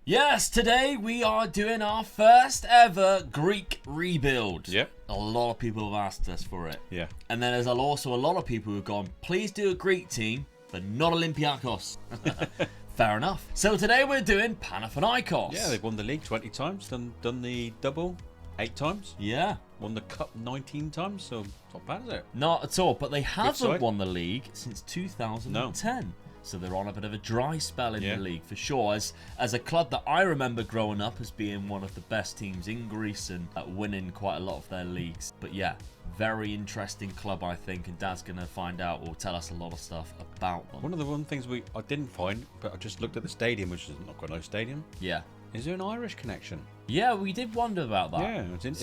Yes, today we are doing our first ever Greek rebuild. Yep. A lot of people have asked us for it. Yeah. And then there's also a lot of people who've gone, please do a Greek team, but not Olympiakos. Fair enough. So today we're doing Panathinaikos. Yeah, they've won the league 20 times, done the double 8 times, Yeah. won the cup 19 times, so it's not bad, is it? Not at all, but they haven't side. won the league since 2010. So they're on a bit of a dry spell in the league for sure. As a club that I remember growing up as being one of the best teams in Greece and winning quite a lot of their leagues. But yeah, very interesting club, I think, and Dad's going to find out or tell us a lot of stuff about them. One of the things I didn't find, but I just looked at the stadium, which is not quite a nice stadium. Yeah. Is there an Irish connection? Yeah, we did wonder about that. Yeah, it's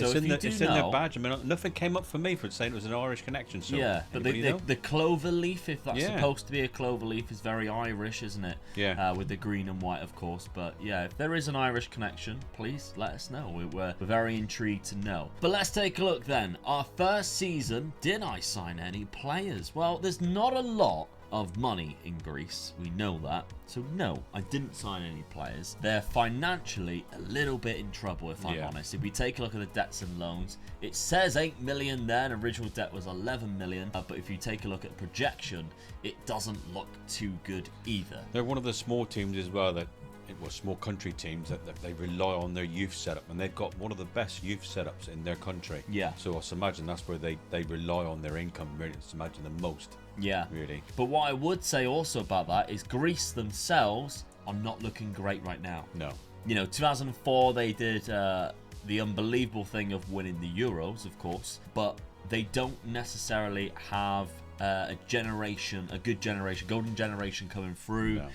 in their badge. I mean, nothing came up for me for saying it was an Irish connection. So yeah, but the clover leaf, if that's Yeah. supposed to be a clover leaf, is very Irish, isn't it? Yeah. With the green and white, of course. But yeah, if there is an Irish connection, please let us know. We're very intrigued to know. But let's take a look then. Our first season, did I sign any players? Well, there's not a lot of money in Greece, we know that, so no, I didn't sign any players. They're financially a little bit in trouble, if I'm honest. If we take a look at the debts and loans, it says 8 million there, and original debt was 11 million, but if you take a look at projection, it doesn't look too good either. They're one of the small teams as well small country teams that they rely on their youth setup, and they've got one of the best youth setups in their country. Yeah. So I imagine that's where they rely on their income, really, I imagine the most. Yeah. Really. But what I would say also about that is Greece themselves are not looking great right now. No. You know, 2004 they did the unbelievable thing of winning the Euros, of course, but they don't necessarily have a good generation, golden generation coming through. No.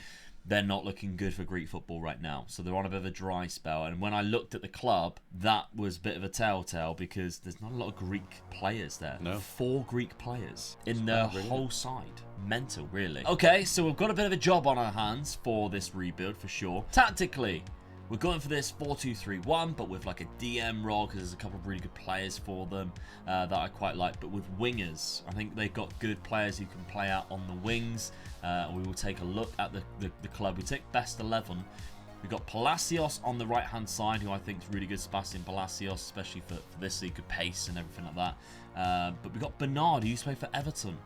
They're not looking good for Greek football right now. So they're on a bit of a dry spell. And when I looked at the club, that was a bit of a telltale because there's not a lot of Greek players there. No. 4 Greek players in their really whole side. Mental, really. Okay, so we've got a bit of a job on our hands for this rebuild for sure. Tactically, we're going for this 4-2-3-1, but with like a DM role because there's a couple of really good players for them that I quite like. But with wingers, I think they've got good players who can play out on the wings. We will take a look at the club. We take best 11. We've got Palacios on the right-hand side, who I think is really good. Sebastian Palacios, especially for this league, good pace and everything like that. But we've got Bernard, who used to play for Everton.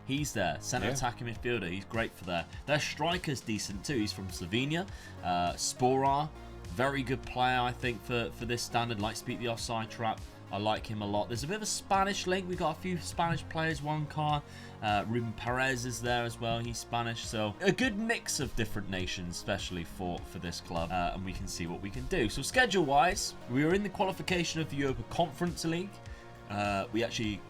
He's there, centre attacking midfielder. He's great for there. Their striker's decent too. He's from Slovenia. Sporar, very good player, I think, for this standard. Likes to beat the offside trap. I like him a lot. There's a bit of a Spanish link. We've got a few Spanish players. One car. Ruben Perez is there as well. He's Spanish. So a good mix of different nations, especially for this club. And we can see what we can do. So schedule-wise, we are in the qualification of the Europa Conference League. We actually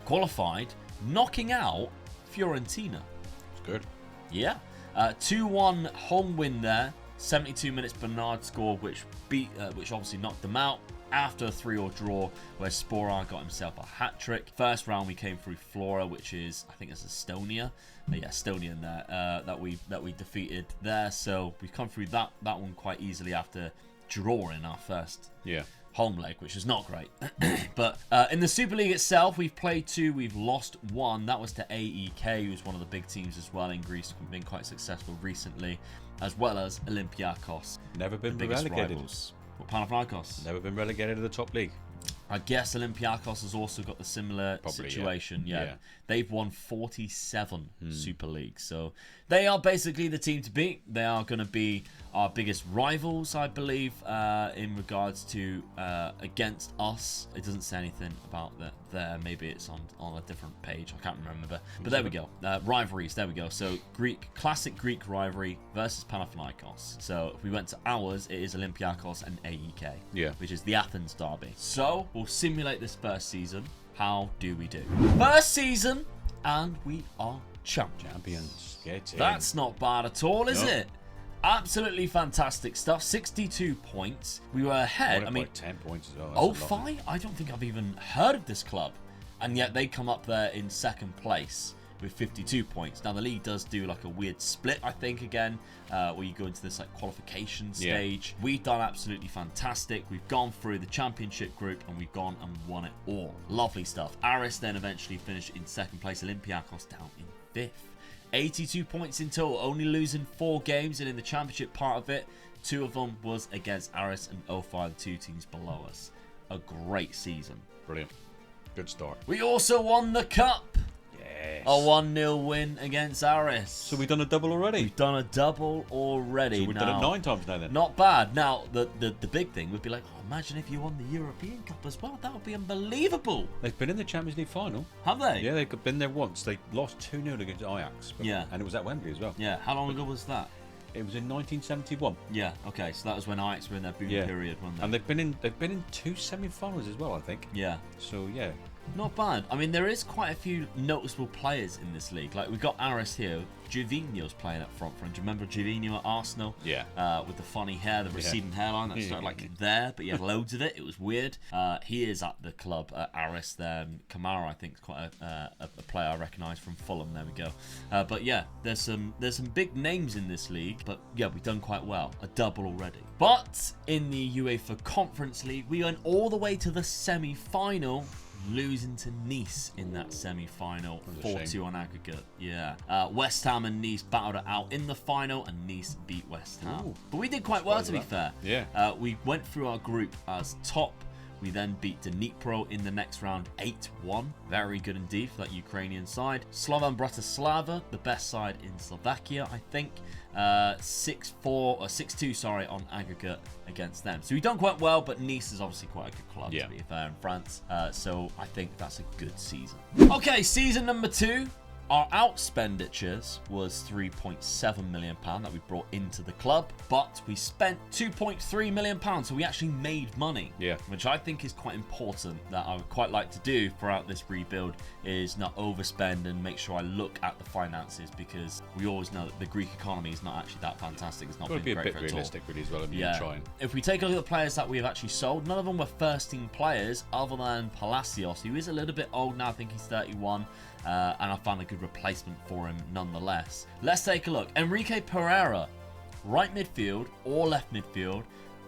qualified, knocking out Fiorentina. It's good. Yeah. 2-1 home win there. 72 minutes Bernard scored, which obviously knocked them out. After a 3-3 draw, where Sporar got himself a hat-trick. First round we came through Flora, which is, I think it's Estonia. Yeah, Estonian there, that we defeated there. So we've come through that one quite easily after drawing our first home leg, which is not great. But in the Super League itself, we've played 2, we've lost 1. That was to AEK, who's one of the big teams as well in Greece. We've been quite successful recently, as well as Olympiakos. Never been the biggest relegated. Rivals. Well, Panathinaikos. Never been relegated to the top league. I guess Olympiakos has also got the similar situation. Yeah. They've won 47 Super Leagues. So they are basically the team to beat. They are going to be our biggest rivals, I believe, in regards to against us. It doesn't say anything about that there. Maybe it's on a different page. I can't remember. But there we go. Rivalries. There we go. So classic Greek rivalry versus Panathinaikos. So if we went to ours, it is Olympiakos and AEK, which is the Athens derby. So we'll simulate this first season. How do we do? First season, and we are champions. Get in. That's not bad at all, is it? Absolutely fantastic stuff. 62 points. We were ahead. I mean, 10 points as well. Oh, fine. I don't think I've even heard of this club. And yet they come up there in second place with 52 points. Now, the league does do like a weird split, I think, again, where you go into this like qualification stage. We've done absolutely fantastic. We've gone through the championship group and we've gone and won it all. Lovely stuff. Aris then eventually finished in second place. Olympiakos down in fifth. 82 points in total, only losing 4 games, and in the championship part of it, 2 of them was against Aris and OFI, the 2 teams below us. A great season. Brilliant. Good start. We also won the cup. Yes. A 1-0 win against Aris. So we've done a double already? We've done a double already. So we've done it 9 times now then? Not bad. Now, the big thing would be like, oh, imagine if you won the European Cup as well. That would be unbelievable. They've been in the Champions League final. Have they? Yeah, they've been there once. They lost 2-0 against Ajax. Yeah. And it was at Wembley as well. Yeah. How long ago was that? It was in 1971. Yeah. Okay. So that was when Ajax were in their boom period, weren't they? And they've been in 2 semi-finals as well, I think. Yeah. So yeah. Not bad. I mean, there is quite a few noticeable players in this league. Like, we've got Aris here. Gervinho's playing up front. Do you remember Gervinho at Arsenal? Yeah. With the funny hair, the receding hairline that started like there, but he had loads of it. It was weird. He is at the club at Aris there. Kamara, I think, is quite a player I recognise from Fulham. There we go. But yeah, there's some big names in this league. But yeah, we've done quite well. A double already. But in the UEFA Conference League, we went all the way to the semi-final, losing to Nice in that semi-final, 4-2 on aggregate. Yeah. West Ham and Nice battled it out in the final, and Nice beat West Ham. Ooh, but we did quite well, to be fair. Yeah. We went through our group as top. We then beat Dnipro in the next round 8-1. Very good indeed for that Ukrainian side. Slovan Bratislava, the best side in Slovakia, I think. 6-4 or 6-2, sorry, on aggregate against them. So we've done quite well, but Nice is obviously quite a good club, to be fair, in France. So I think that's a good season. Okay, season number 2. Our outspenditures was £3.7 million that we brought into the club, but we spent £2.3 million, so we actually made money. Yeah. Which I think is quite important, that I would quite like to do throughout this rebuild, is not overspend and make sure I look at the finances, because we always know that the Greek economy is not actually that fantastic. It's not been great for it at all. Got to be a bit realistic really as well, and trying. If we take a look at the players that we've actually sold, none of them were first-team players other than Palacios, who is a little bit old now. I think he's 31. And I found a good replacement for him nonetheless. Let's take a look. Enrique Pereira, right midfield or left midfield.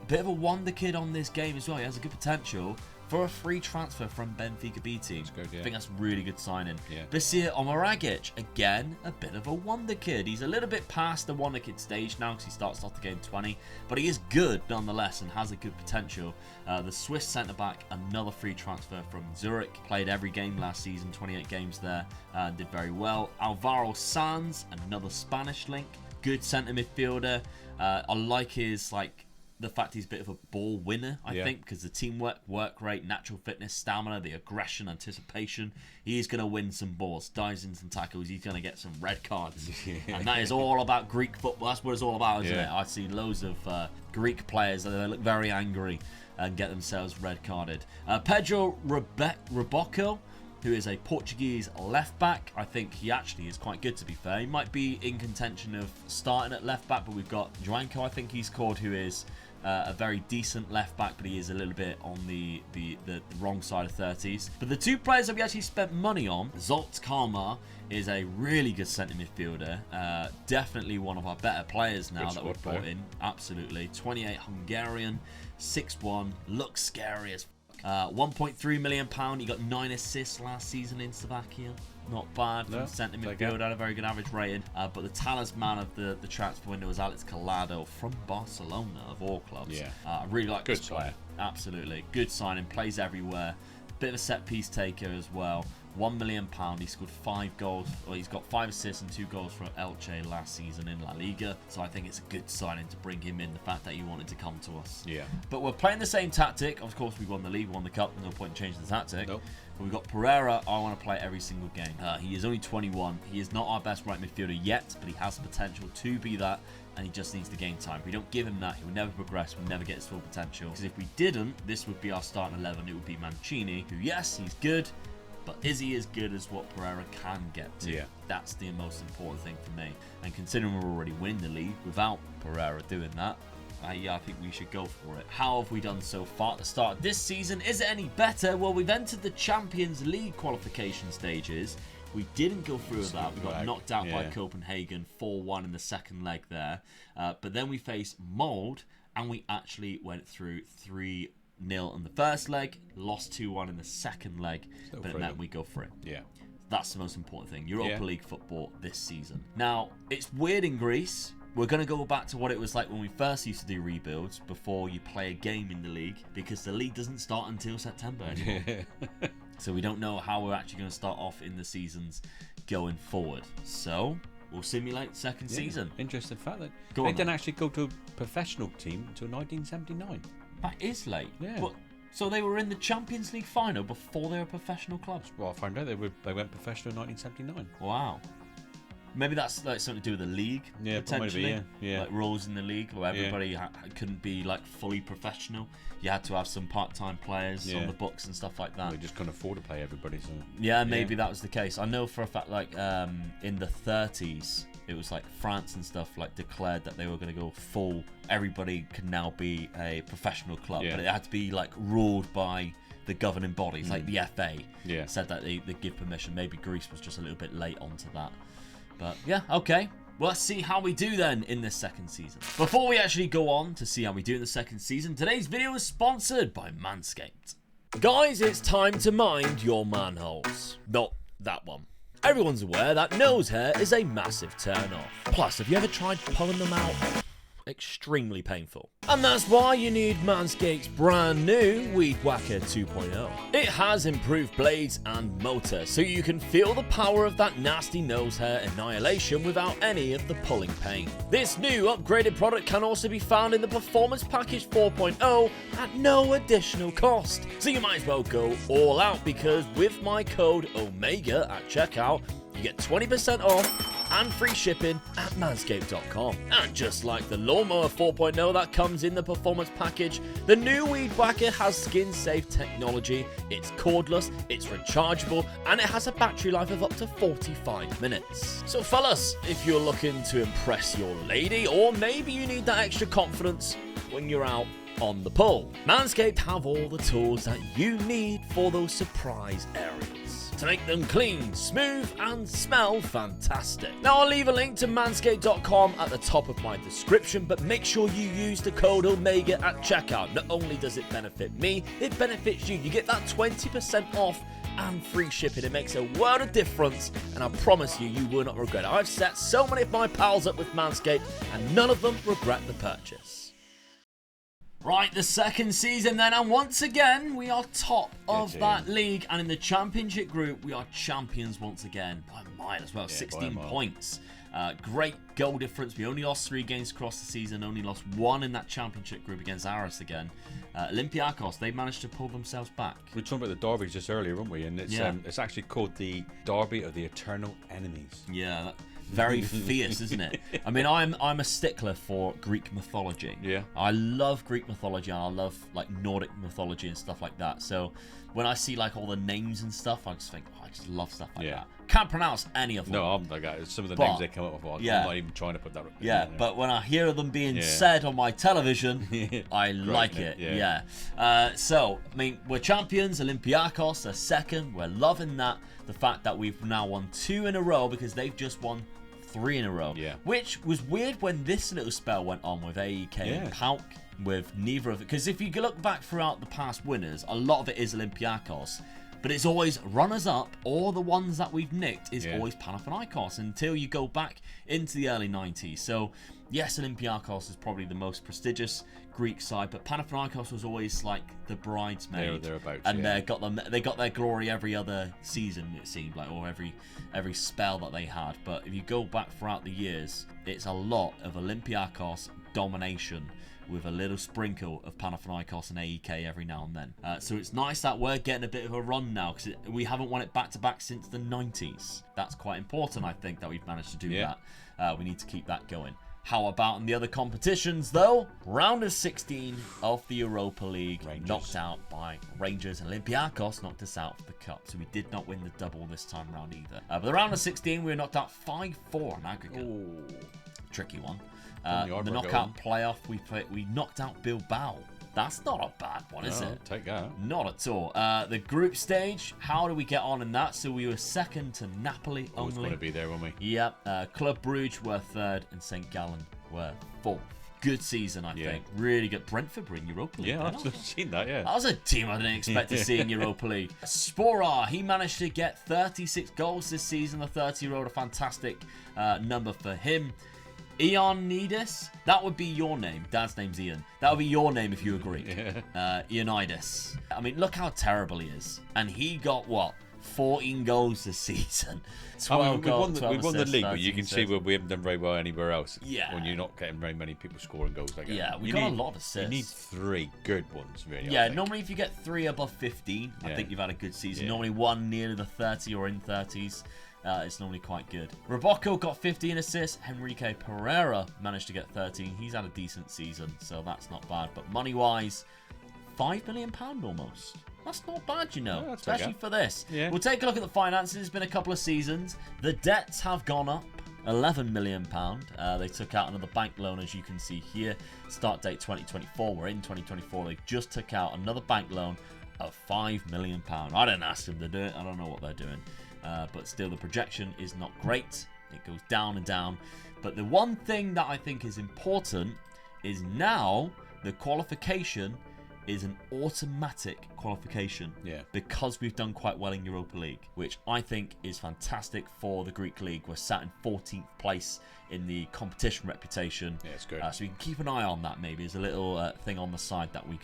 Bit of a wonder kid on this game as well. He has a good potential for a free transfer from Benfica B team. Good, yeah. I think that's a really good signing. Yeah. Basir Omaragic, again, a bit of a wonder kid. He's a little bit past the wonder kid stage now because he starts off the game 20, but he is good nonetheless and has a good potential. The Swiss centre-back, another free transfer from Zurich. Played every game last season, 28 games there, did very well. Alvaro Sanz, another Spanish link. Good centre midfielder. I like his, the fact he's a bit of a ball winner, I think, because the teamwork, work rate, natural fitness, stamina, the aggression, anticipation, he's going to win some balls, dives in some tackles, he's going to get some red cards. And that is all about Greek football. That's what it's all about, isn't it? I've seen loads of Greek players that they look very angry and get themselves red carded. Pedro Rebocco, who is a Portuguese left back. I think he actually is quite good, to be fair. He might be in contention of starting at left back, but we've got Joanco, I think he's called, who is a very decent left back, but he is a little bit on the wrong side of 30s. But the 2 players that we actually spent money on, Zolt Kalmar is a really good centre midfielder. Definitely one of our better players now that we've brought in. Absolutely. 28 Hungarian, 6'1", looks scary as fuck. £1.3 million. He got 9 assists last season in Slovakia. Not bad from centre midfield, had a very good average rating. But the talisman of the transfer window was Alex Collado from Barcelona, of all clubs. Yeah. I really like this player. Signing. Absolutely. Good signing, plays everywhere. Bit of a set piece taker as well. £1 million. He scored 5 goals, or he's got 5 assists and 2 goals for Elche last season in La Liga. So I think it's a good signing to bring him in, the fact that he wanted to come to us. Yeah. But we're playing the same tactic. Of course, we won the league, won the cup. No point in changing the tactic. Nope. But we've got Pereira. I want to play every single game. He is only 21. He is not our best right midfielder yet, but he has the potential to be that. And he just needs the game time. If we don't give him that, he will never progress, will never get his full potential. Because if we didn't, this would be our starting 11. It would be Mancini, who, yes, he's good, but is he as good as what Pereira can get to? Yeah. That's the most important thing for me. And considering we're already winning the league without Pereira doing that, I think we should go for it. How have we done so far at the start of this season? Is it any better? Well, we've entered the Champions League qualification stages. We didn't go through with that. We got knocked out by Copenhagen 4-1 in the second leg there. But then we faced Molde, and we actually went through 3-0 in the first leg, lost 2-1 in the second leg, but it meant we go for it. Yeah. That's the most important thing. Europa League football this season. Now, it's weird in Greece. we're going to go back to what it was like when we first used to do rebuilds before you play a game in the league, because the league doesn't start until September anymore. So we don't know how we're actually going to start off in the seasons going forward. So we'll simulate second season. Interesting fact that Go they on, didn't then. actually go to a professional team until 1979. That is late. Yeah. But, so they were in the Champions League final before they were professional clubs. Well, I found out they went professional in 1979. Wow. Maybe that's like something to do with the league, Yeah, potentially. maybe, yeah. Like rules in the league where everybody couldn't be like fully professional. You had to have some part-time players on the books and stuff like that. They just couldn't afford to pay everybody. So Yeah, maybe that was the case. I know for a fact, like in the 30s, it was like France and stuff like declared that they were going to go full. Everybody can now be a professional club, but it had to be like ruled by the governing bodies, like the FA. Yeah. Said that they give permission. Maybe Greece was just a little bit late onto that. But yeah, okay. Well, let's see how we do then in this second season. Before we actually go on to see how we do in the second season, today's video is sponsored by Manscaped. Guys, it's time to mind your manholes. Not that one. Everyone's aware that nose hair is a massive turn off. Plus, have you ever tried pulling them out? Extremely painful. And that's why you need Manscaped's brand new Weed Whacker 2.0. It has improved blades and motor, so you can feel the power of that nasty nose hair annihilation without any of the pulling pain. This new upgraded product can also be found in the Performance Package 4.0 at no additional cost. So you might as well go all out, because with my code OMEGA at checkout, you get 20% off and free shipping at manscaped.com. And just like the Lawnmower 4.0 that comes in the Performance Package, the new Weed Whacker has skin-safe technology, it's cordless, it's rechargeable, and it has a battery life of up to 45 minutes. So fellas, if you're looking to impress your lady, or maybe you need that extra confidence when you're out on the pull, Manscaped have all the tools that you need for those surprise areas to make them clean, smooth, and smell fantastic. Now, I'll leave a link to manscaped.com at the top of my description, but make sure you use the code OMEGA at checkout. Not only does it benefit me, it benefits you. You get that 20% off and free shipping. It makes a world of difference, and I promise you, you will not regret it. I've set so many of my pals up with Manscaped, and none of them regret the purchase. Right, the second season then, and once again, we are top of that league, and in the championship group, we are champions once again, by a mile as well, 16 points. Great goal difference. We only lost 3 games across the season, only lost 1 in that championship group against Aris again. Olympiacos, they managed to pull themselves back. We were talking about the derbies just earlier, weren't we? And it's actually called the Derby of the Eternal Enemies. Yeah, very fierce, isn't it? I mean, I'm a stickler for Greek mythology. Yeah. I love Greek mythology, and I love like Nordic mythology and stuff like that. So when I see like all the names and stuff, I just think, oh, I just love stuff like that. Can't pronounce any of them. No, I'm like some of the names they come up with. I'm not even trying to put that. Yeah, but when I hear them being said on my television, I like it. Yeah. So I mean, we're champions. Olympiacos are second. We're loving that. The fact that we've now won 2 in a row, because they've just won 3 in a row. Yeah. Which was weird when this little spell went on with AEK and PAOK, with neither of it. Because if you look back throughout the past winners, a lot of it is Olympiacos. But it's always runners-up, or the ones that we've nicked is always Panathinaikos until you go back into the early 90s. So, yes, Olympiacos is probably the most prestigious Greek side, but Panathinaikos was always like the bridesmaid. And they got their glory every other season, it seemed like, or every spell that they had. But if you go back throughout the years, it's a lot of Olympiacos domination, with a little sprinkle of Panathinaikos and AEK every now and then. So it's nice that we're getting a bit of a run now, because we haven't won it back-to-back since the 90s. That's quite important, I think, that we've managed to do that. We need to keep that going. How about in the other competitions, though? Round of 16 of the Europa League, knocked out by Rangers. Olympiacos knocked us out of the Cup, so we did not win the double this time round either. But the round of 16, we were knocked out 5-4 on aggregate. Ooh. Tricky one. The knockout playoff, we knocked out Bilbao. That's not a bad one, is it? Take that. Not at all. The group stage, how do we get on in that? So we were second to Napoli only. Always going to be there, weren't we? Yep. Club Brugge were third, and St. Gallen were fourth. Good season, I think. Really good. Brentford were in Europa League. Yeah, I've seen that, That was a team I didn't expect to see in Europa League. Sporar, he managed to get 36 goals this season. The 30-year-old, a fantastic number for him. Ioannidis, that would be your name. Dad's name's Ian. That would be your name if you were Greek. Yeah. Ioannidis. I mean, look how terrible he is. And he got, what, 14 goals this season. 12 goals, we won the league, but you can see where where we haven't done very well anywhere else. Yeah. When you're not getting very many people scoring goals like that. Yeah, we got a lot of assists. You need 3 good ones, really. Yeah, normally if you get 3 above 15, I Yeah. think you've had a good season. Yeah. Normally 1 near the 30 or in 30s. It's normally quite good. Rabocco got 15 assists. Henrique Pereira managed to get 13. He's had a decent season, so that's not bad. But money-wise, £5 million almost. That's not bad, you know, Yeah, especially for this. Yeah. We'll take a look at the finances. It's been a couple of seasons. The debts have gone up. £11 million. They took out another bank loan, as you can see here. Start date 2024. We're in 2024. They just took out another bank loan of £5 million. I didn't ask them to do it. I don't know what they're doing. But still, the projection is not great. It goes down and down. But the one thing that I think is important is now the qualification is an automatic qualification. Yeah. Because we've done quite well in Europa League, which I think is fantastic for the Greek League. We're sat in 14th place in the competition reputation. Yeah, it's good. So we can keep an eye on that. Maybe as a little thing on the side that we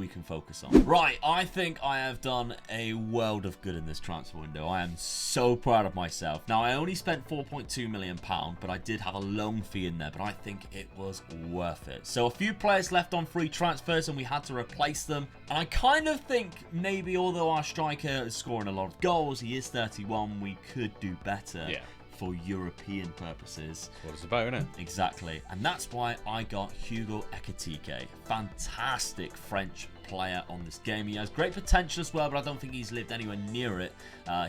can focus on. Right, I think I have done a world of good in this transfer window. I am so proud of myself. Now, I only spent £4.2 million, but I did have a loan fee in there. But I think it was worth it. So a few players left on free transfers, and we had to replace them. And I kind of think maybe, although our striker is scoring a lot of goals, he is 31. We could do better. Yeah. For European purposes. That's what it's about, isn't it? Exactly. And that's why I got Hugo Ekitike. Fantastic French player on this game. He has great potential as well, but I don't think he's lived anywhere near it.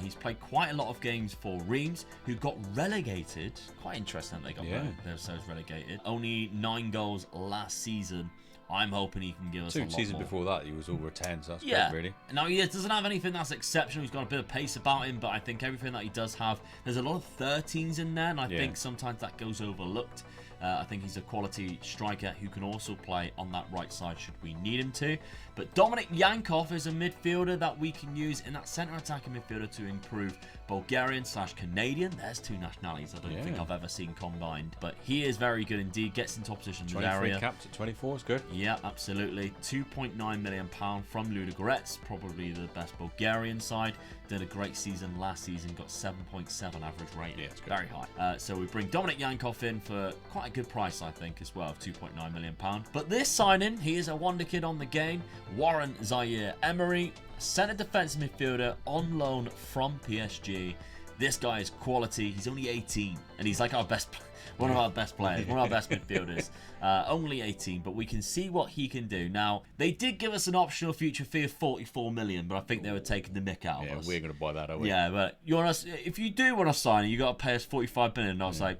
He's played quite a lot of games for Reims, who got relegated. Quite interesting that they got themselves relegated. Only 9 goals last season. I'm hoping he can give us a lot Season more. before that, he was over 10, so that's Yeah, great, really. Now he doesn't have anything that's exceptional. He's got a bit of pace about him, but I think everything that he does have, there's a lot of 13s in there, and I think sometimes that goes overlooked. I think he's a quality striker who can also play on that right side should we need him to. But Dominik Yankov is a midfielder that we can use in that centre attacking midfielder to improve Bulgarian/Canadian. There's 2 nationalities I don't think I've ever seen combined. But he is very good indeed. Gets into opposition in the area. 23 caps at 24 is good. Yeah, absolutely. £2.9 million from Ludogorets, probably the best Bulgarian side. Did a great season last season, got 7.7 average rating. Yeah, it's good. Very high. So we bring Dominik Yankov in for quite a good price, I think, as well, of £2.9 million. But this signing, he is a wonder kid on the game. Warren Zaire-Emery, centre defence midfielder on loan from PSG. This guy is quality. He's only 18, and he's like one of our best players, one of our best midfielders. Only 18, but we can see what he can do. Now, they did give us an optional future fee of 44 million, but I think they were taking the mick out of us. Yeah, we're going to buy that, are we? Yeah, but if you do want to sign it, you got to pay us 45 million. And I was like,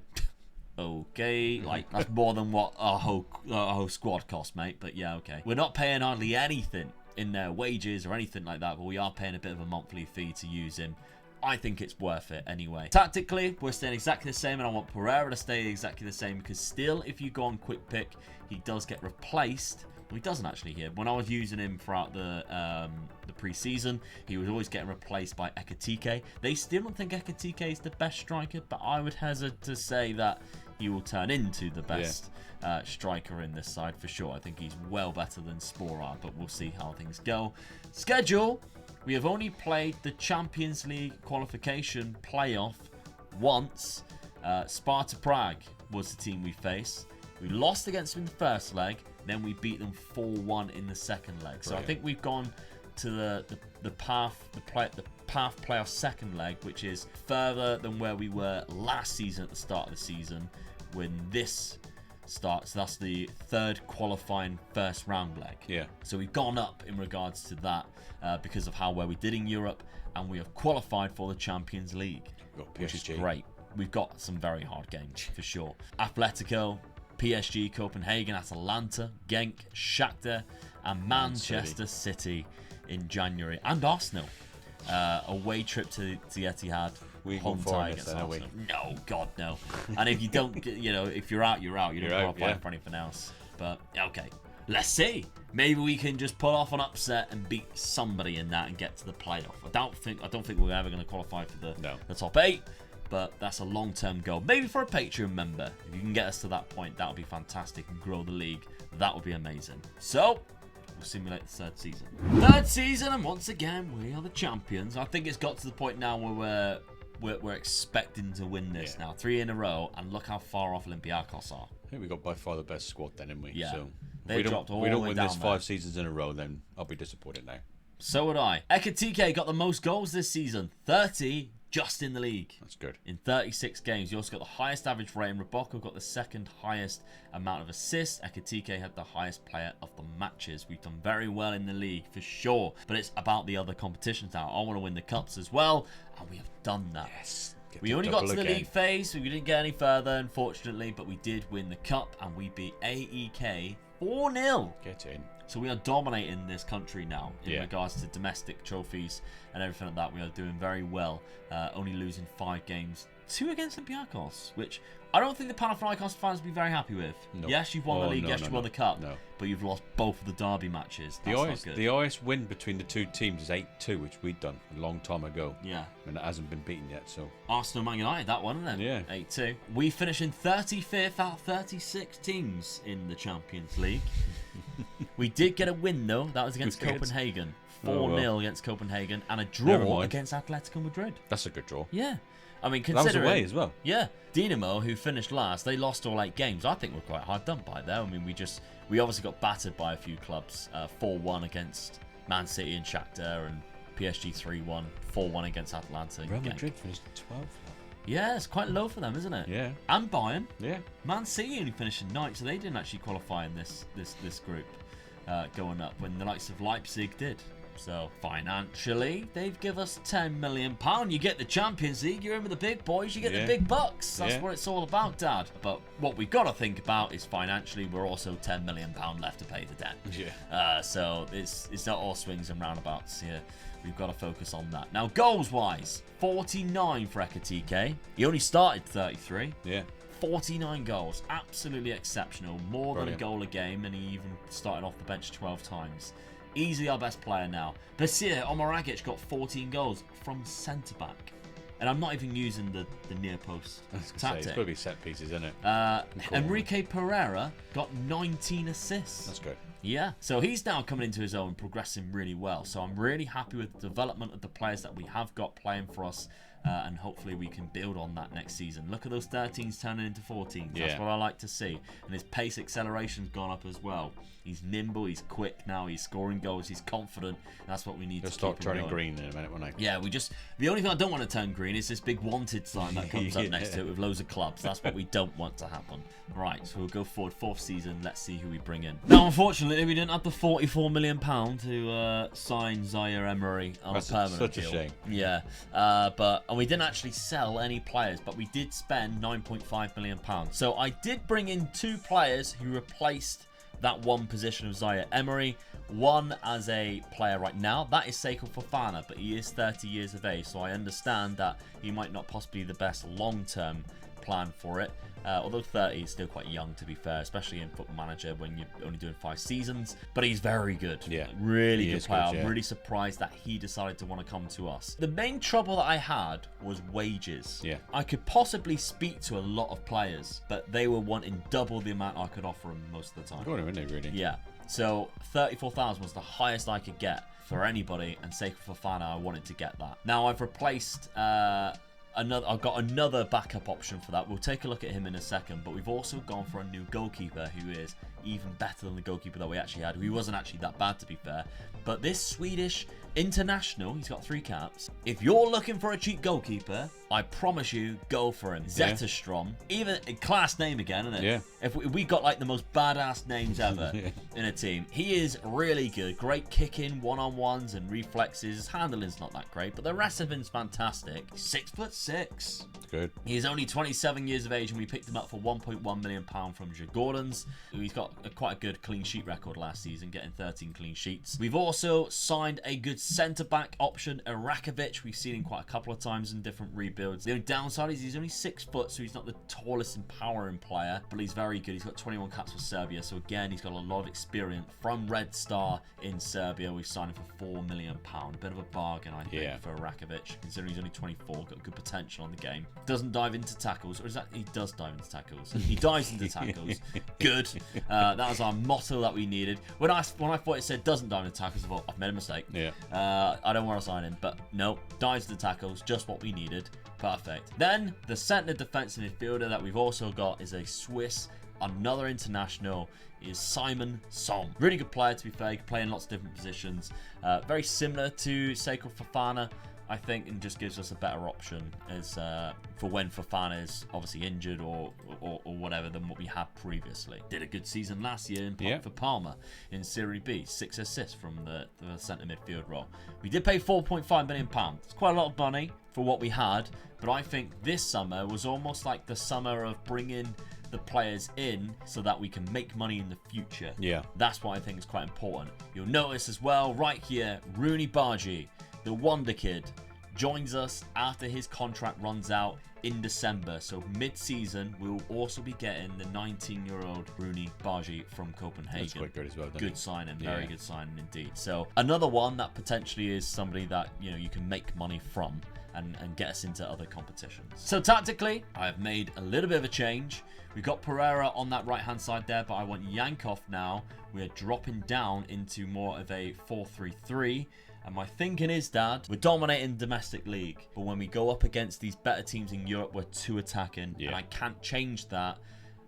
okay, like that's more than what our whole squad cost, mate. But yeah, okay. We're not paying hardly anything in their wages or anything like that, but we are paying a bit of a monthly fee to use him. I think it's worth it anyway. Tactically, we're staying exactly the same, and I want Pereira to stay exactly the same because still, if you go on quick pick, he does get replaced. Well, he doesn't actually here. When I was using him throughout the pre-season, he was always getting replaced by Ekitike. They still don't think Ekitike is the best striker, but I would hesitate to say that he will turn into the best striker in this side for sure. I think he's well better than Sporar, but we'll see how things go. Schedule. We have only played the Champions League qualification playoff once. Sparta Prague was the team we faced. We lost against them in the first leg, then we beat them 4-1 in the second leg. So I think we've gone to the PAF playoff second leg, which is further than where we were last season at the start of the season when this starts. That's the third qualifying first round leg. Yeah. So we've gone up in regards to that because of how well we did in Europe, and we have qualified for the Champions League, which is great. We've got some very hard games for sure. Atletico, PSG, Copenhagen, Atalanta, Genk, Shakhtar, and Manchester City in January, and Arsenal. Away trip to the Etihad. Home tie against Arsenal. No, God, no. And if you don't, if you're out, you're out. You don't qualify for anything else. But okay, let's see. Maybe we can just pull off an upset and beat somebody in that and get to the playoff. I don't think we're ever going to qualify for the top 8. but that's a long-term goal. Maybe for a Patreon member. If you can get us to that point, that would be fantastic, and grow the league. That would be amazing. So, we'll simulate the third season. Third season, and once again, we are the champions. I think it's got to the point now where we're expecting to win this now. 3 in a row, and look how far off Olympiacos are. I think we got by far the best squad then, didn't we? Yeah. So They've dropped all the way we don't win down this there. 5 seasons in a row, then I'll be disappointed now. So would I. Ekitike got the most goals this season. 30 just in the league. That's good. In 36 games. You also got the highest average rating. Raboko got the second highest amount of assists. Ekitike had the highest player of the matches. We've done very well in the league for sure. But it's about the other competitions now. I want to win the cups as well. And we have done that. Yes. We only got to the league phase. We didn't get any further, unfortunately. But we did win the cup. And we beat AEK 4-0. Get in. So we are dominating this country now in Yeah. regards to domestic trophies and everything like that. We are doing very well, only losing 5 games. 2 against Olympiacos, which I don't think the Panathinaikos fans will be very happy with. No. Yes, you've won the league. Yes, you won the cup. No. But you've lost both of the derby matches. That's not good. The highest win between the two teams is 8-2, which we'd done a long time ago. Yeah. And it hasn't been beaten yet, so... Arsenal, Man United, that one, isn't it? Yeah. 8-2. We finish in 35th out of 36 teams in the Champions League. We did get a win, though. That was against Who cares? Copenhagen. 4-0 Oh, well. against Copenhagen. And a Never draw mind. against Atletico Madrid. That's a good draw. Yeah. I mean, That was considering... away as well. Yeah. Dinamo, who finished last, they lost all 8 games. I think we're quite hard done by there. I mean, we obviously got battered by a few clubs. 4-1 against Man City and Shakhtar, and PSG 3-1. 4-1 against Atlanta. Real Madrid finished 12th. Yeah, it's quite low for them, isn't it? Yeah. And Bayern. Yeah. Man City only finished in 9th, so they didn't actually qualify in this group going up, when the likes of Leipzig did. So financially, they've given us £10 million. You get the Champions League, you're in with the big boys, you get the big bucks. That's what it's all about, Dad. But what we've got to think about is financially, we're also £10 million left to pay the debt. Yeah. So it's not all swings and roundabouts here. We've got to focus on that. Now, goals-wise, 49 for Ekitike. He only started 33. Yeah. 49 goals. Absolutely exceptional. More Brilliant. than a goal a game, and he even started off the bench 12 times. Easily our best player now. Basir Omaragic got 14 goals from centre-back. And I'm not even using the near post It's tactic. got to be set pieces, isn't it? Enrique Pereira got 19 assists. That's good. Yeah, so he's now coming into his own, progressing really well. So I'm really happy with the development of the players that we have got playing for us. And hopefully we can build on that next season. Look at those 13s turning into 14s. That's Yeah. what I like to see. And his pace acceleration's gone up as well. He's nimble, he's quick now, he's scoring goals, he's confident. That's what we need He'll to start keep him turning going. green in a minute, won't I? Yeah, the only thing I don't want to turn green is this big wanted sign that comes up Yeah. next to it with loads of clubs. That's what we don't want to happen. Right, so we'll go forward, 4th season. Let's see who we bring in. Now, unfortunately, we didn't have the £44 million to sign Zaire Emery on That's a permanent such a deal. shame. Yeah, and we didn't actually sell any players, but we did spend £9.5 million. So I did bring in 2 players who replaced that one position of Zaire Emery. One as a player right now, that is Sekou Fofana, but he is 30 years of age, so I understand that he might not possibly be the best long-term plan for it. Although 30 is still quite young, to be fair, especially in Football Manager when you're only doing 5 seasons. But he's very good. Yeah. Really He good is player. good, yeah. I'm really surprised that he decided to want to come to us. The main trouble that I had was wages. Yeah. I could possibly speak to a lot of players, but they were wanting double the amount I could offer them most of the time. Good, isn't it, really? Yeah. So 34,000 was the highest I could get for anybody, and Sekou Fofana, I wanted to get that. Now I've replaced I've got another backup option for that. We'll take a look at him in a second, but we've also gone for a new goalkeeper who is even better than the goalkeeper that we actually had. He wasn't actually that bad, to be fair. But this Swedish international, he's got 3 caps. If you're looking for a cheap goalkeeper, I promise you, go for him. Yeah. Zetterstrom. Even a class name again, isn't it? Yeah. If we got like the most badass names ever in a team. He is really good. Great kicking, one-on-ones and reflexes. His handling's not that great, but the rest of him's fantastic. 6'6". Good. He's only 27 years of age, and we picked him up for £1.1 million from Djurgårdens. He's got quite a good clean sheet record last season, getting 13 clean sheets. We've also signed a good good centre-back option. Irakovic, we've seen him quite a couple of times in different rebuilds. The only downside is he's only 6 foot, so he's not the tallest and powering player, but he's very good. He's got 21 caps for Serbia, so again, he's got a lot of experience from Red Star in Serbia. We've signed him for £4 million. A bit of a bargain, I think, for Irakovic, considering he's only 24, got good potential on the game. Doesn't dive into tackles, or is that he does dive into tackles? He dives into tackles. Good. That was our motto that we needed. When I thought it said doesn't dive into tackles, I thought I've made a mistake. Yeah. I don't want to sign him, but no, dives into tackles, just what we needed. Perfect. Then the centre defensive midfielder that we've also got is a Swiss, another international, is Simon Som. Really good player, to be fair. He can play in lots of different positions. Very similar to Seko Fofana, I think, and just gives us a better option as for when Fofana is obviously injured or whatever than what we had previously. Did a good season last year for Parma in Serie B. 6 assists from the centre midfield role. We did pay £4.5 million. It's quite a lot of money for what we had, but I think this summer was almost like the summer of bringing the players in so that we can make money in the future. Yeah. That's what I think is quite important. You'll notice as well, right here, Rooney Bargi, the Wonder Kid, joins us after his contract runs out in December. So mid-season, we'll also be getting the 19-year-old Rooney Bargi from Copenhagen. That's quite good as well. Good signing, very good signing indeed. So another one that potentially is somebody that you can make money from and get us into other competitions. So tactically, I have made a little bit of a change. We've got Pereira on that right-hand side there, but I want Yankov now. We're dropping down into more of a 4-3-3. And my thinking is, Dad, we're dominating domestic league, but when we go up against these better teams in Europe, we're too attacking, and I can't change that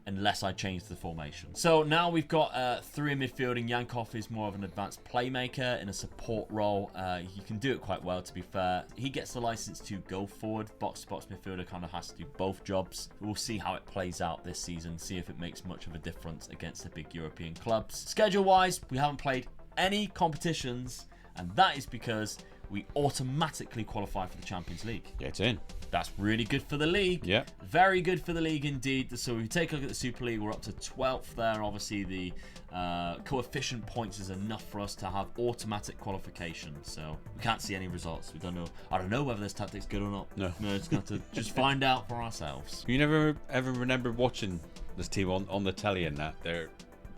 unless I change the formation. So now we've got 3 in midfield, and Yankov is more of an advanced playmaker in a support role. He can do it quite well, to be fair. He gets the license to go forward. Box-to-box midfielder kind of has to do both jobs. We'll see how it plays out this season, see if it makes much of a difference against the big European clubs. Schedule-wise, we haven't played any competitions, and that is because we automatically qualify for the Champions League. Yeah, it's in. That's really good for the league. Yeah. Very good for the league indeed. So if we take a look at the Super League, we're up to 12th there. Obviously, the coefficient points is enough for us to have automatic qualification. So we can't see any results. We don't know. I don't know whether this tactic's good or not. No. We're just going to just find out for ourselves. You never ever remember watching this team on the telly and that? They're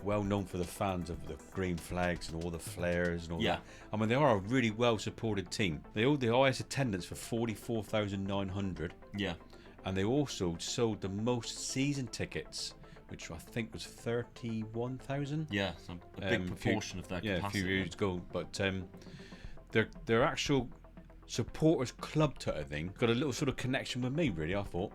well known for the fans of the green flags and all the flares and all that. I mean, they are a really well supported team. They hold the highest attendance for 44,900. Yeah. And they also sold the most season tickets, which I think was 31,000. Yeah, so a big proportion of their capacity. Yeah, a few years ago. But their actual supporters club type of thing got a little sort of connection with me, really, I thought.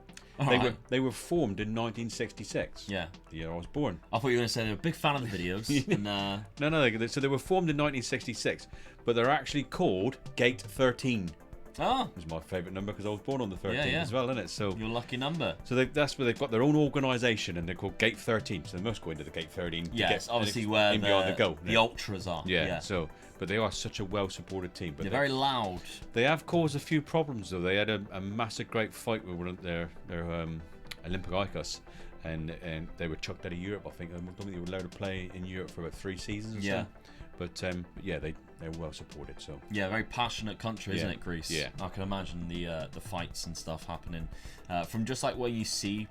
They were formed in 1966. Yeah. The year I was born. I thought you were going to say they were a big fan of the videos. And, No. So they were formed in 1966, but they're actually called Gate 13. Oh. It was my favourite number because I was born on the 13th as well, isn't it? So your lucky number. So that's where they've got their own organisation, and they're called Gate 13. So they must go into the Gate 13. Yeah, it's obviously where the ultras are. Yeah. So, but they are such a well-supported team. But they're very loud. They have caused a few problems though. They had a massive great fight with one of their Olympiacos, and they were chucked out of Europe. I think they were allowed to play in Europe for about 3 seasons. Or so. But they're well supported. So very passionate country, isn't it, Greece? Yeah, I can imagine the fights and stuff happening from just like where you see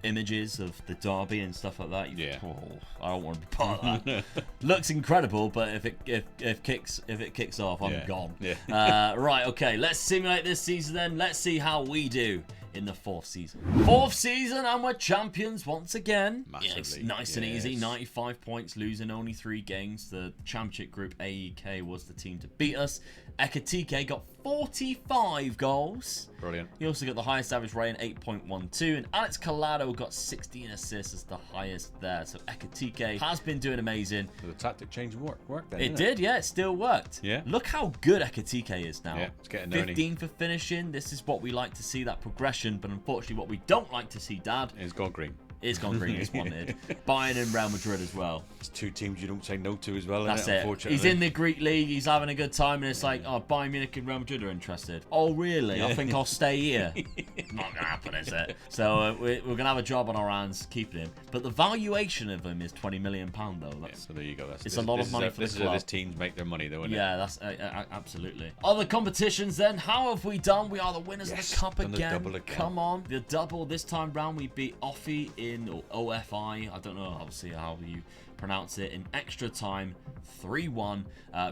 images of the derby and stuff like that. I don't want to be part of that. Looks incredible, but if it kicks off, I'm gone. Yeah. Right, okay. Let's simulate this season then. Let's see how we do in the 4th season. 4th season, and we're champions once again. Massively. Nice and easy. 95 points, losing only 3 games. The championship group AEK was the team to beat us. Ekatike got 45 goals. Brilliant. He also got the highest average rating, 8.12, and Alex Collado got 16 assists as the highest there. So Ekatike has been doing amazing. So the tactic change worked then, It did, yeah. It still worked. Yeah. Look how good Ekatike is now. Yeah, it's getting there. 15 for finishing. This is what we like to see, that progression. But unfortunately, what we don't like to see, Dad, is gone green. It's gone green as wanted. Bayern and Real Madrid as well. It's two teams you don't say no to as well. That's isn't it? it. Unfortunately. He's in the Greek league. He's having a good time, and it's like, oh, Bayern Munich and Real Madrid are interested. Oh, really? I think I'll stay here. Not gonna happen, is it? So we're gonna have a job on our hands keeping him. But the valuation of him is £20 million, though. That's, so there you go. it's a lot of money for the This is how club. this teams make their money, though, isn't Yeah, that's absolutely. Other competitions then. How have we done? We are the winners of the cup done the again. double again. Come on. The double this time round. We beat Offi in OFI. I don't know obviously how you pronounce it. In extra time, 3-1.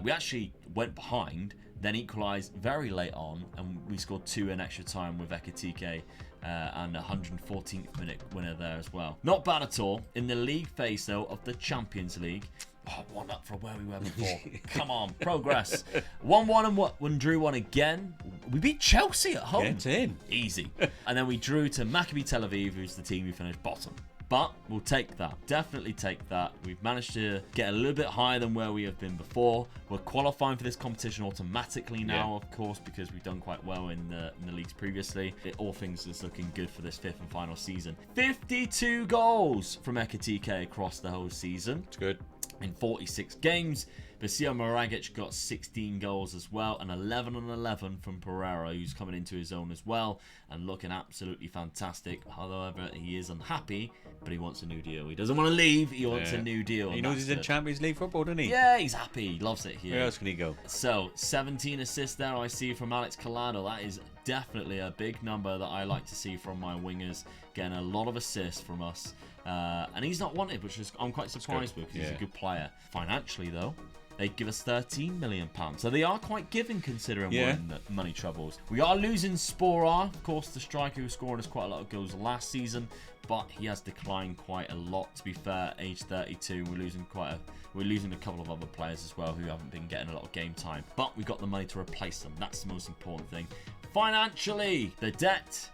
We actually went behind, then equalised very late on, and we scored 2 in extra time with Ekitike. And a 114th minute winner there as well. Not bad at all. In the league phase, though, of the Champions League. Oh, 1 up from where we were before. Come on, progress. 1-1 and drew 1 again. We beat Chelsea at home. Get in. Easy. And then we drew to Maccabi Tel Aviv, who's the team who finished bottom. But we'll take that. Definitely take that. We've managed to get a little bit higher than where we have been before. We're qualifying for this competition automatically now, of course, because we've done quite well in the leagues previously. All things is looking good for this 5th and final season. 52 goals from Ekitike across the whole season. It's good. In 46 games. Vasil Maragic got 16 goals as well, and 11 on 11 from Pereira, who's coming into his own as well and looking absolutely fantastic. However, he is unhappy, but he wants a new deal. He doesn't want to leave, he wants a new deal. He knows he's in Champions League football, doesn't he? Yeah, he's happy. He loves it here. Where else can he go? So, 17 assists there I see from Alex Collado. That is definitely a big number that I like to see from my wingers. Getting a lot of assists from us. And he's not wanted, which is I'm quite surprised with because he's a good player. Financially, though, they give us £13 million. So they are quite giving considering we're in the money troubles. We are losing Sporar, of course, the striker who scored us quite a lot of goals last season, but he has declined quite a lot, to be fair, age 32. We're losing a couple of other players as well who haven't been getting a lot of game time. But we've got the money to replace them. That's the most important thing. Financially, the debt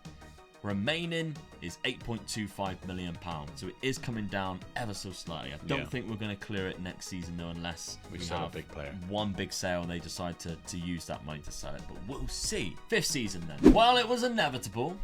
remaining is £8.25 million. So it is coming down ever so slightly. I don't think we're going to clear it next season, though, unless we sell have a big player. one big sale and they decide to use that money to sell it. But we'll see. 5th season then. Well, it was inevitable.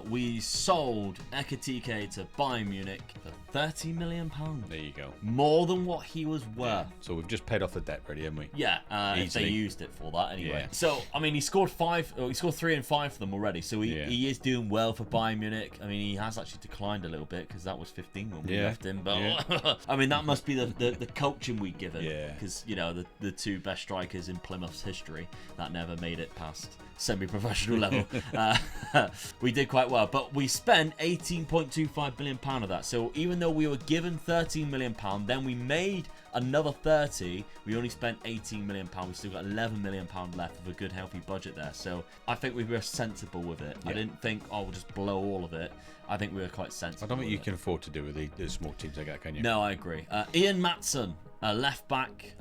We sold Ekitike to Bayern Munich for £30 million. There you go. More than what he was worth. Yeah. So we've just paid off the debt, really, haven't we? Yeah, if they used it for that anyway. Yeah. So, I mean, he scored 3 and 5 for them already. So he is doing well for Bayern Munich. I mean, he has actually declined a little bit because that was 15 when we left him. But I mean, that must be the coaching we give him. Yeah. Because, you know, the 2 best strikers in Plymouth's history that never made it past semi-professional level. We did quite well, but we spent £18.25 million of that. So even though we were given £13 million, then we made another 30. We only spent £18 million. We still got £11 million left of a good, healthy budget there. So I think we were sensible with it. I didn't think, we'll just blow all of it. I think we were quite sensible. I don't think you can afford to do with the small teams like that, can you? No, I agree. Ian Matson, a left back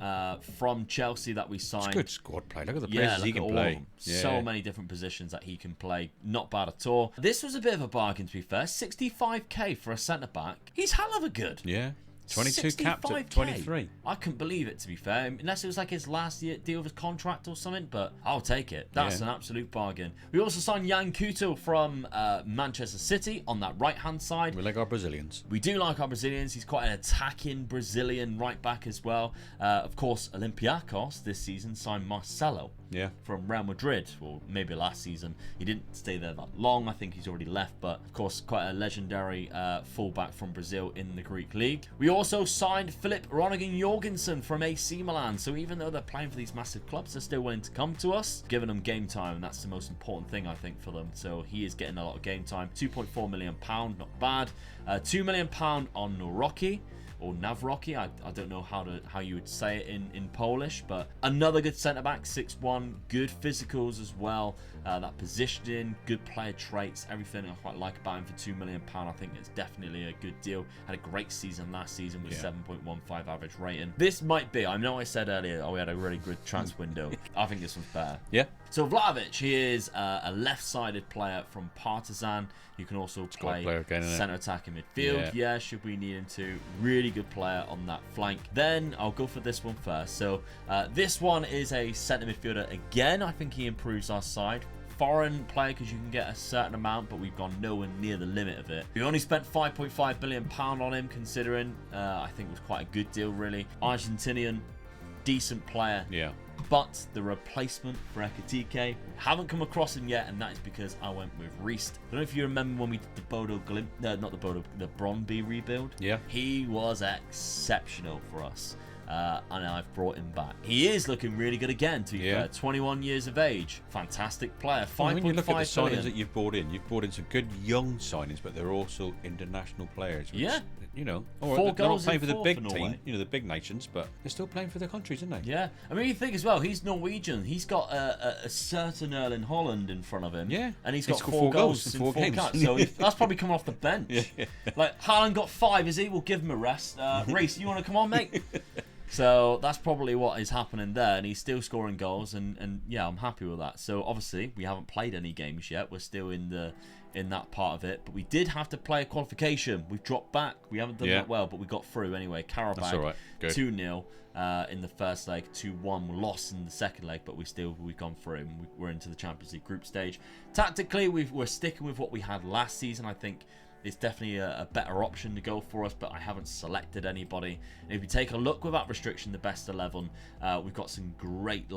from Chelsea that we signed. It's a good squad play. Look at the places he can play. So many different positions that he can play. Not bad at all. This was a bit of a bargain, to be fair. 65k for a centre back. He's hell of a good. Yeah. 22 caps at 23. I couldn't believe it, to be fair. Unless it was like his last year deal of his contract or something, but I'll take it. That's an absolute bargain. We also signed Yan Couto from Manchester City on that right-hand side. We like our Brazilians. We do like our Brazilians. He's quite an attacking Brazilian right-back as well. Of course, Olympiacos this season signed Marcelo. From Real Madrid, or maybe last season. He didn't stay there that long. I think he's already left, but of course, quite a legendary fullback from Brazil in the Greek league. We also signed Philip Ronigan Jorgensen from AC Milan. So even though they're playing for these massive clubs, they're still willing to come to us, giving them game time, and that's the most important thing, I think, for them. So he is getting a lot of game time. £2.4 million, not bad. £2 million on Noroki. Or Nawrocki, I don't know how you would say it in Polish, but another good centre-back, 6'1", good physicals as well, that positioning, good player traits, everything I quite like about him for £2 million. I think it's definitely a good deal. Had a great season last season with 7.15 average rating. This might be, I know I said earlier, we had a really good transfer window. I think this one's better. Yeah. So Vlahovic, he is a left-sided player from Partizan. You can also play centre attack in midfield. Yeah, should we need him to. Really good player on that flank. Then I'll go for this one first. So this one is a centre midfielder again. I think he improves our side. foreign player because you can get a certain amount, but we've gone nowhere near the limit of it. We only spent £5.5 billion on him, considering I think it was quite a good deal, really. Argentinian, decent player. Yeah. But the replacement for Ekitike, haven't come across him yet, and that is because I went with Riest. I don't know if you remember when we did the Bodo Glimt, the Brøndby rebuild. Yeah. He was exceptional for us. And I've brought him back. He is looking really good again, to be fair. 21 years of age. Fantastic player. 5.5 when you look at the signings billion. that you've brought in some good young signings, but they're also international players. Which, Yeah. You know, Four they're not goals playing in for the four big for team, Norway. you know, the big nations, but they're still playing for their countries, aren't they? Yeah. I mean, you think as well, he's Norwegian. He's got a certain Erling Holland in front of him. Yeah. And he's He's got got 4 4 goals goals in in 4 4 games. cuts. So that's probably coming off the bench. Yeah. Like, Haaland got 5, is he? We'll give him a rest. Reece, you want to come on, mate? So that's probably what is happening there, and he's still scoring goals, and yeah, I'm happy with that. So obviously we haven't played any games yet. We're still in that part of it, but we did have to play a qualification. We've dropped back. We haven't done that well, but we got through anyway. That's all Karabakh right. Good. 2-0 in the first leg, 2-1. We lost in the second leg, but we've gone through, and we're into the Champions League group stage. Tactically, we're sticking with what we had last season. I think it's definitely a better option to go for us, but I haven't selected anybody. And if you take a look without restriction, the best 11, we've got some great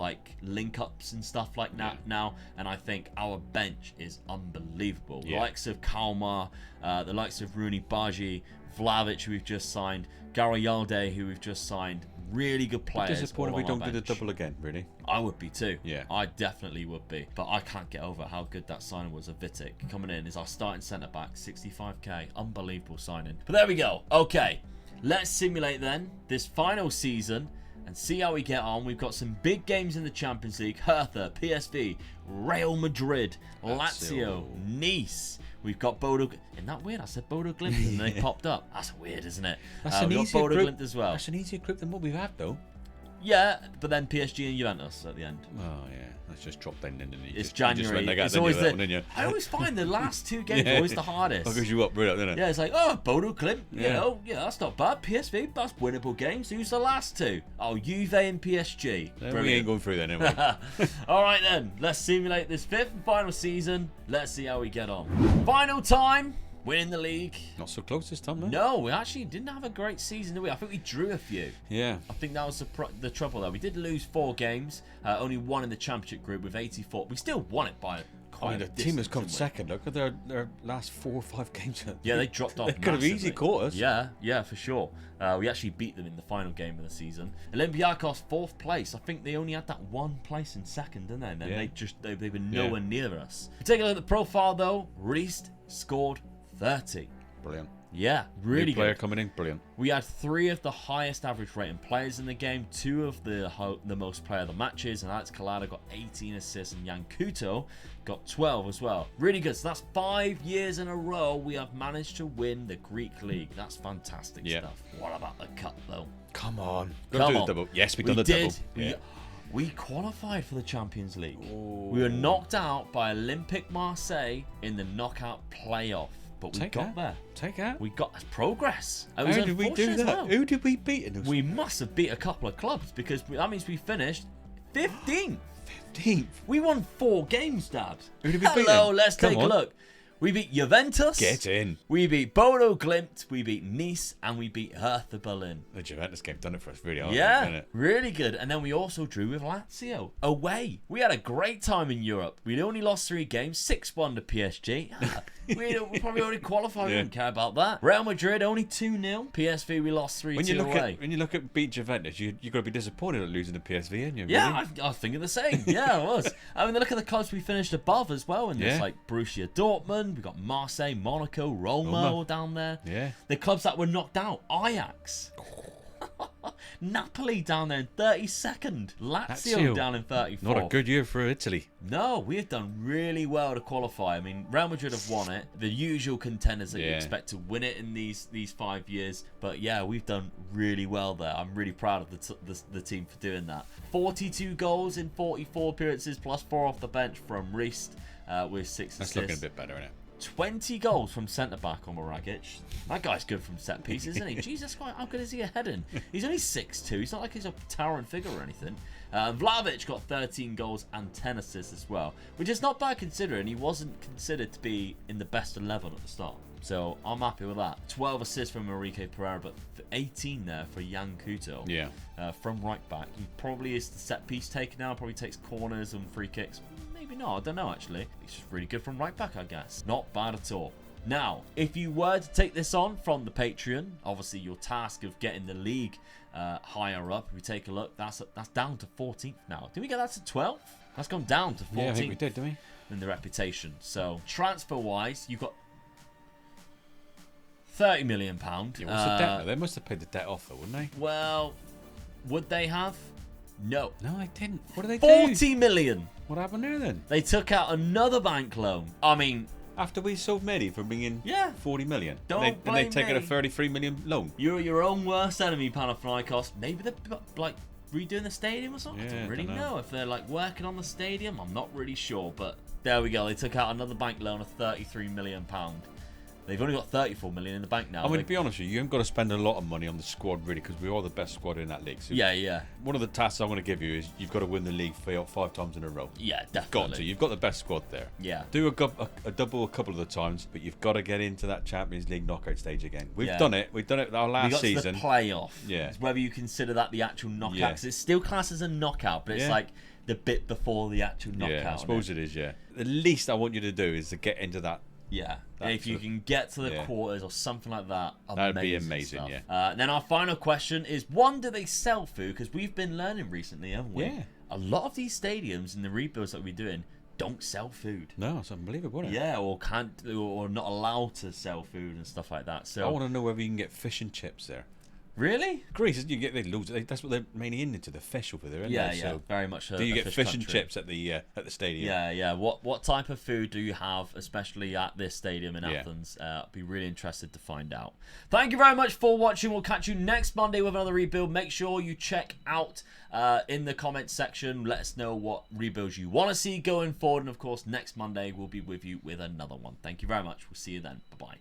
link ups and stuff like that now, and I think our bench is unbelievable. The likes of Kalmar, the likes of Rooney Baji, Vlahovic, who we've just signed, Garoyalde, who we've just signed. Really good players. Disappointed all we on our don't do the bench. double again, really. I would be too. Yeah. I definitely would be. But I can't get over how good that signing was of Vitic. Coming in as our starting centre-back, 65k. Unbelievable signing. But there we go. Okay. Let's simulate then this final season and see how we get on. We've got some big games in the Champions League. Hertha, PSV, Real Madrid, Lazio, Nice. We've got Bodo... Isn't that weird? I said Bodo Glimt and they popped up. That's weird, isn't it? That's an we've got easier Bodo group. Glimt as well. That's an easier group than what we've had, though. Yeah, but then PSG and Juventus at the end. Oh, yeah. Let's just drop that in. And It's January. It's always I always find the last 2 games are always the hardest. Because you up, really, doesn't it? Yeah, it's like, oh, Bodo Glimt, you know, yeah, that's not bad. PSV, that's winnable games. Who's the last 2? Oh, Juve and PSG. We ain't going through then, anyway. All right, then. Let's simulate this 5th and final season. Let's see how we get on. Final time. Winning the league. Not so close this time, though. No, we actually didn't have a great season, did we? I think we drew a few. Yeah. I think that was the trouble, though. We did lose 4 games. Only 1 in the championship group with 84. We still won it by quite a the team has distance, come didn't we? second. Look at their last 4 or 5 games. Yeah, they dropped off. They could have easily massively. caught us. Yeah, for sure. We actually beat them in the final game of the season. Olympiacos 4th place. I think they only had that 1 place in second, didn't they? And then they were nowhere near us. Take a look at the profile though. Riest scored 30. Brilliant. Yeah, really New player good. coming in, brilliant. We had 3 of the highest average rating players in the game, 2 of the most player of the matches, and Alex Kalada got 18 assists, and Jan Kuto got 12 as well. Really good. So that's 5 years in a row we have managed to win the Greek League. That's fantastic stuff. What about the cup though? Come on. Come Do on. the double. Yes, we've We done the did. double. Yeah. We qualified for the Champions League. Oh. We were knocked out by Olympique Marseille in the knockout playoff. But we got there. Take out. We got progress. It How was did we do unfortunate as that? well. Who did we beat in those? We must have beat a couple of clubs because that means we finished 15th. 15th. We won 4 games, Dad. Who did we beat Hello, then? let's Come take a on. look. We beat Juventus. Get in. We beat Bodo Glimt. We beat Nice. And we beat Hertha Berlin. The Juventus game done it for us really hard. Yeah, Didn't it? really good. And then we also drew with Lazio away. We had a great time in Europe. We'd only lost 3 games, 6-1 to PSG. We probably already qualified. We didn't care about that. Real Madrid only 2-0. PSV we lost 3-2 away. When you look at beat Juventus, you got to be disappointed at losing to PSV, aren't you? Yeah, really? I was thinking the same. Yeah, I was. I mean, look at the clubs we finished above as well. And there's like Borussia Dortmund, we got Marseille, Monaco, Roma all down there. Yeah. The clubs that were knocked out, Ajax. Napoli down there in 32nd. Lazio down in 34th. Not a good year for Italy. No, we have done really well to qualify. I mean, Real Madrid have won it. The usual contenders that you expect to win it in these 5 years. But yeah, we've done really well there. I'm really proud of the team for doing that. 42 goals in 44 appearances plus 4 off the bench from Riest with 6 assists. That's looking a bit better, isn't it? 20 goals from centre-back on Rakic. That guy's good from set pieces, isn't he? Jesus Christ, how good is he at heading? He's only 6'2". He's not like he's a towering figure or anything. Vlahovic got 13 goals and 10 assists as well, which is not bad considering he wasn't considered to be in the best 11 at the start. So I'm happy with that. 12 assists from Enrique Pereira, but 18 there for Yan Couto. Yeah. From right back. He probably is the set piece taker now. Probably takes corners and free kicks. Maybe not. I don't know, actually. He's just really good from right back, I guess. Not bad at all. Now, if you were to take this on from the Patreon, obviously your task of getting the league higher up, if we take a look, that's down to 14th now. Did we get that to 12th? That's gone down to 14th. Yeah, I think we did, didn't we? In the reputation. So, transfer-wise, you've got £30 million. Yeah, what's the debt? They must have paid the debt off, though, wouldn't they? Well, would they have? No. No, I didn't. What did they do? 40 million. What happened there then? They took out another bank loan. I mean, after we sold Medi for bringing 40 million. Don't and they blame taken a me. 33 million loan. You're your own worst enemy, Panathinaikos. Maybe they're like redoing the stadium or something. Yeah, I don't really dunno. know if they're like working on the stadium. I'm not really sure, but there we go. They took out another bank loan of £33 million. They've only got 34 million in the bank now. I mean, to be honest with you, you haven't got to spend a lot of money on the squad, really, because we are the best squad in that league. So yeah. one of the tasks I'm going to give you is you've got to win the league 5 times in a row. Yeah, definitely. Got to. You've got the best squad there. Yeah. Do a double a couple of the times, but you've got to get into that Champions League knockout stage again. We've done it. We've done it our last season. To the playoff. Yeah. It's whether you consider that the actual knockout. Yeah. 'Cause it's still classed as a knockout, but it's like the bit before the actual knockout. Yeah, I suppose it is, yeah. The least I want you to do is to get into that. Yeah, if you can get to the quarters or something like that, that'd be amazing. Stuff. Yeah. Then our final question is: one, do they sell food? Because we've been learning recently, haven't we? Yeah. A lot of these stadiums and the rebuilds that we're doing don't sell food. No, it's unbelievable, isn't it? Yeah, or can't, or not allowed to sell food and stuff like that. So I want to know whether you can get fish and chips there. Really? Greece, you get loads. That's what they're mainly into, the fish over there, isn't Yeah, they? yeah, So very much. do you get fish and chips at the stadium? Yeah. What type of food do you have, especially at this stadium in Athens? I'd be really interested to find out. Thank you very much for watching. We'll catch you next Monday with another rebuild. Make sure you check out in the comments section. Let us know what rebuilds you want to see going forward. And of course, next Monday we'll be with you with another one. Thank you very much. We'll see you then. Bye-bye.